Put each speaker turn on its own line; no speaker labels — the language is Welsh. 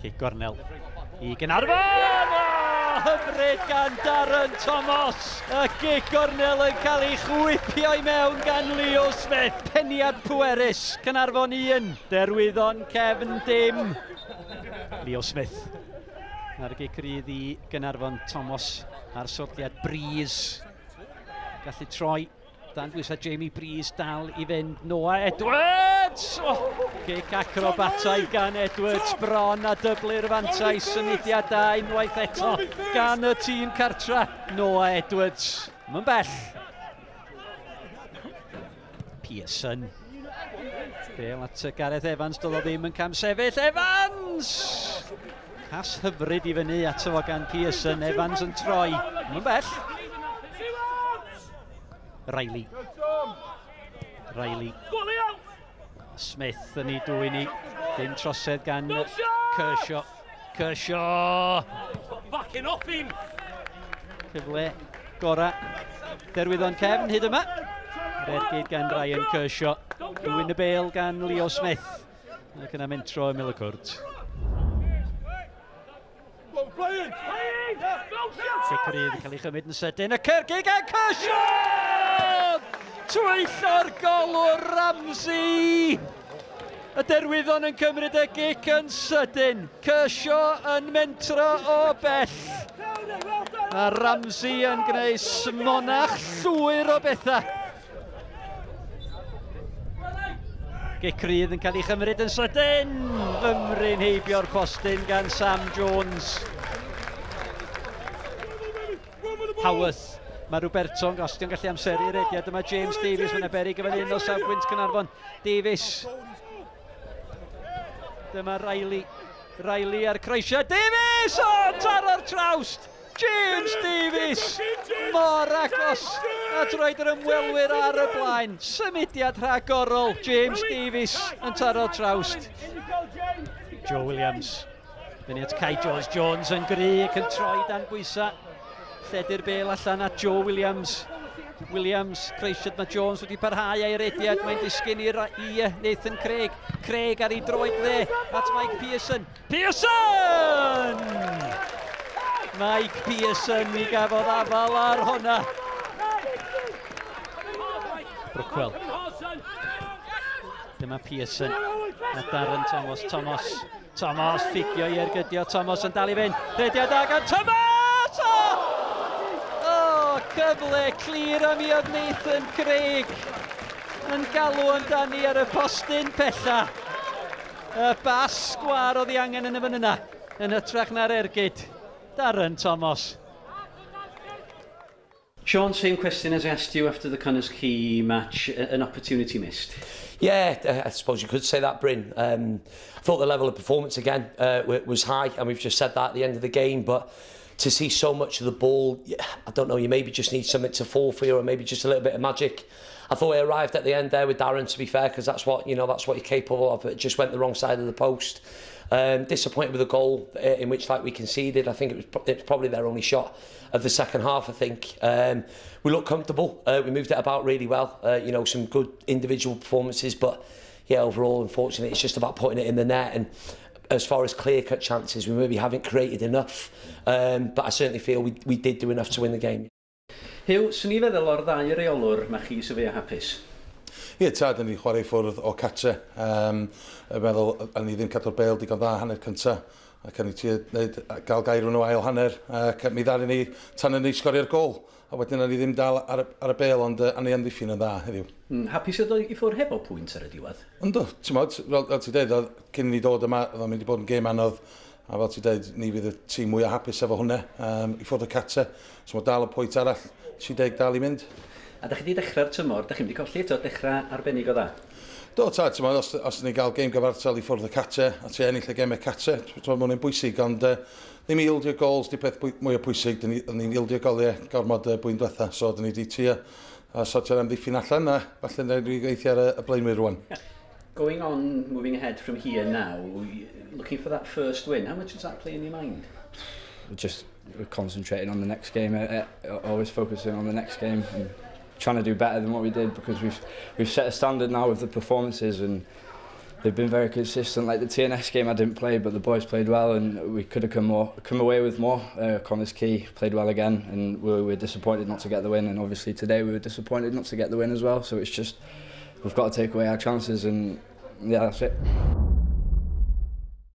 Cic gornel i Caernarfon! Hyfryd gan Darren Thomas. Y cic gornel yn cael ei chwipio i mewn gan Leo Smith. Peniad pwerus. Caernarfon 1. Derwyddon Cefn dim. Leo Smith. Ar y gic rydd i Caernarfon Thomas ar sodliad Breeze. Gallu troi. Dan bwysau Jamie Breeze dal i fynd. Noah Edwards! Gic acrobataidd gan Edwards bron a dyblu'r fantais. Symudiad da unwaith eto gan y tîm cartra. Noah Edwards. Mae'n bell. Pearson. Bel at Gareth Evans. Doedd o ddim yn cam sefyll. Evans! Pas hyfryd i fyny ato fo gan Pearson. Evans yn troi. Mae'n bell. Riley. Smith yn ei dwy ni. Dim trosedd gan Kershaw.
Backing off him.
Cyfle gora. Derwyddon Cefn hyd yma. Redgyd gan Ryan Kershaw. Dwyn y bel gan Leo Smith. Ac yna mynd tro ymyl y cwrt. Sicrwydd yn cael ei chymryd yn sydyn. Y cyrgyd gan Kershaw! Twyllo'r golwr Ramsey! Y Derwyddon yn cymryd y gic yn sydyn. Kershaw yn mentro o bell. A Ramsey yn gwneud smonach llwyr o bethau. Gic rydd yn cael ei chymryd yn sydyn. Fymryn heibio'r postyn gan Sam Jones. Haworth. Mae Roberto'n gostio'n gallu amseru'r rediad. Dyma James Davies yn eberi gyfer un o safbwynt Caernarfon. Davies. Dyma Riley. Riley ar croesia. Davies! O, taro'r trawst! James Davies! Mor agos. A droed yr ymwelwyr ar y blaen. Symudiad rhagorol. James Davies yn taro'r trawst. Joe Williams. Fyny at Kai Jones yn gry ac yn troi dan bwysau. Lledu'r bel allan at Joe Williams. Williams, creisiad mae Jones wedi parhau ei rediad. Mae'n disgyn i Nathan Craig. Craig ar ei droed dde at Mike Pearson. Pearson! Mike Pearson i gafodd afal ar honna. Brookwell. Dyma Pearson. A Darren Thomas ffigio i ergydio. Thomas yn dal i fynd. Rediad ag an Thomas! Cyfle clir am i oedd Nathan Craig yn galw amdani ar y postyn pella. Y bas sgwar oedd i angen yn y fan yna yn hytrach na'r ergyd. Darren Thomas.
Sean, same question as I asked you after the Connors Key match, an opportunity missed.
Yeah, I suppose you could say that, Bryn. I thought the level of performance again was high, and we've just said that at the end of the game, but to see so much of the ball, I don't know, you maybe just need something to fall for you, or maybe just a little bit of magic. I thought it arrived at the end there with Darren, to be fair, because that's what you're capable of. It just went the wrong side of the post. Disappointed with the goal in which we conceded. I think it was probably their only shot of the second half. I think we looked comfortable. We moved it about really well. Some good individual performances, but yeah, overall, unfortunately, it's just about putting it in the net. And as far as clear-cut chances, we maybe haven't created enough. But I certainly feel we did do enough to win the game.
Hugh, swn i feddwl o'r ddau reolwr, mae chi sy'n hapus?
Ie, tad, ni chwarae ffwrdd o catre. Meddwl, ni ddim cadw'r bel digon dda hanner cynta. Ac ni gael gair nhw ail hanner. Mi ddari ni tan yn ni sgorio'r gol. A wedyn ni ddim dal ar y bel, ond ni amddiffyn yn dda heddiw.
Hapus oedd i ffwrdd hefo pwynt ar y diwedd?
Ynddo, ti'n modd, fel ti dweud, cyn ni dod yma, oedd o'n mynd i bod yn gêm anodd. A fel ti dweud, ni fydd y tîm mwy o hapus efo hwnna i ffwrdd y catre. So mae dal y pwynt arall, 30 dal i mynd. A da chi wedi dechrau'r tymor, da chi wedi colli eto dechrau arbennig o dda? Do, ta, ti'n modd, os ni gael gêm gyfartal i ffwrdd y catre, a ti ennill y gemau catre, mae'n un bwysig, ond ddim i ildio gols di peth mwy o bwysig, ni'n ildio goliau gormod blwyddyn diwetha, so dyn ni wedi trio a sortio'r amddiffyn allan, a falle ni'n gweithio ar y blaenwyr rwan.
Going on, moving ahead from here now, looking for that first win, how much does that play in your mind?
We're concentrating on the next game, always focusing on the next game and trying to do better than what we did, because we've set a standard now with the performances, and They've been very consistent. Like the TNS game, I didn't play, but the boys played well, and we could have come away with more. Connor's Key played well again, and we were disappointed not to get the win. And obviously today we were disappointed not to get the win as well. So it's just we've got to take away our chances, and yeah, that's it.